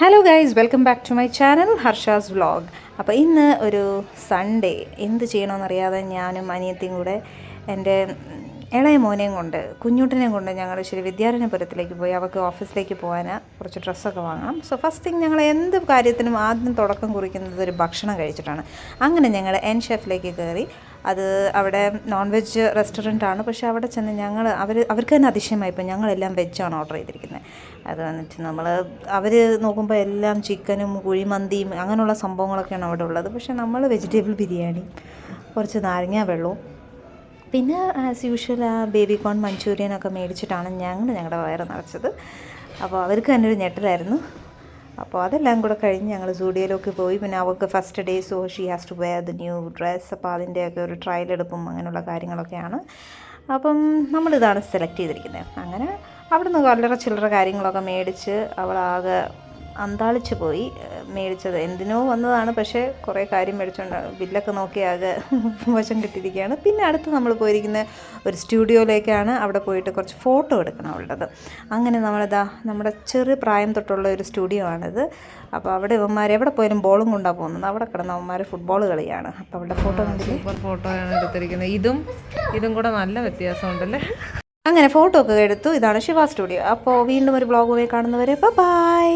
Hello guys, welcome back to my channel Harsha's vlog. അപ്പോൾ ഇന്ന് ഒരു സൺഡേ എന്ത് ചെയ്യണമെന്നറിയാതെ ഞാനും അനിയത്തിയും കൂടെ എൻ്റെ ഇളയ മോനെയും കൊണ്ട് കുഞ്ഞുട്ടിനെയും കൊണ്ട് ഞങ്ങൾ ശരി വിദ്യാരണ്യപുരത്തിലേക്ക് പോയി. അവർക്ക് ഓഫീസിലേക്ക് പോകാൻ കുറച്ച് ഡ്രസ്സൊക്കെ വാങ്ങണം. സോ ഫസ്റ്റ് തിങ് ഞങ്ങൾ എന്ത് കാര്യത്തിനും ആദ്യം തുടക്കം കുറിക്കുന്നത് ഒരു ഭക്ഷണം കഴിച്ചിട്ടാണ്. അങ്ങനെ ഞങ്ങൾ എൻ ഷെഫിലേക്ക് കയറി. അത് അവിടെ നോൺ വെജ് റെസ്റ്റോറൻ്റ് ആണ്. പക്ഷേ അവിടെ ചെന്ന് അവർക്ക് തന്നെ അതിശയമായിപ്പോൾ ഞങ്ങളെല്ലാം വെജാണ് ഓർഡർ ചെയ്തിരിക്കുന്നത്. അത് വന്നിട്ട് അവർ നോക്കുമ്പോൾ എല്ലാം ചിക്കനും കുഴിമന്തിയും അങ്ങനെയുള്ള സംഭവങ്ങളൊക്കെയാണ് അവിടെ ഉള്ളത്. പക്ഷേ നമ്മൾ വെജിറ്റബിൾ ബിരിയാണി, കുറച്ച് നാരങ്ങ വെള്ളവും, പിന്നെ ആസ് യൂഷ്വൽ ബേബി കോൺ മഞ്ചൂരിയനൊക്കെ മേടിച്ചിട്ടാണ് ഞങ്ങളുടെ വയറ് നിറച്ചത്. അപ്പോൾ അവർക്ക് തന്നെ ഒരു ഞെട്ടലായിരുന്നു. അപ്പോൾ അതെല്ലാം കൂടെ കഴിഞ്ഞ് ഞങ്ങൾ സ്റ്റുഡിയോയിലേക്ക് പോയി. പിന്നെ അവൾക്ക് first day, so she has to wear the new dress. അപ്പോൾ അതിൻ്റെയൊക്കെ ഒരു ട്രയലെടുപ്പും അങ്ങനെയുള്ള കാര്യങ്ങളൊക്കെയാണ്. അപ്പം നമ്മളിതാണ് സെലക്ട് ചെയ്തിരിക്കുന്നത്. അങ്ങനെ അവിടുന്ന് വളരെ ചില്ലറ കാര്യങ്ങളൊക്കെ മേടിച്ച് അവളാകെ അന്താളിച്ച് പോയി. മേടിച്ചത് എന്തിനോ വന്നതാണ്, പക്ഷേ കുറേ കാര്യം മേടിച്ചുകൊണ്ട് ബില്ലൊക്കെ നോക്കി ആകെ വശം കിട്ടിയിരിക്കുകയാണ്. പിന്നെ അടുത്ത് നമ്മൾ പോയിരിക്കുന്ന ഒരു സ്റ്റുഡിയോയിലേക്കാണ്. അവിടെ പോയിട്ട് കുറച്ച് ഫോട്ടോ എടുക്കണം അവളുടേത്. അങ്ങനെ നമ്മുടെ ചെറിയ പ്രായം തൊട്ടുള്ള ഒരു സ്റ്റുഡിയോ ആണിത്. അപ്പോൾ അവിടെ ഇവന്മാർ എവിടെ പോയാലും ബോളും കൊണ്ടാണ് പോകുന്നത്. അവിടെ കിടന്ന അവന്മാർ ഫുട്ബോൾ കളിയാണ്. അപ്പോൾ അവളുടെ ഫോട്ടോ കണ്ടില്ലേ, സൂപ്പർ ഫോട്ടോയാണ് എടുത്തിരിക്കുന്നത്. ഇതും കൂടെ നല്ല വ്യത്യാസമുണ്ടല്ലേ. അങ്ങനെ ഫോട്ടോ ഒക്കെ എടുത്തു. ഇതാണ് ശിവ സ്റ്റുഡിയോ. അപ്പോൾ വീണ്ടും ഒരു വ്ളോഗുമായി കാണുന്നവരെ ബൈ.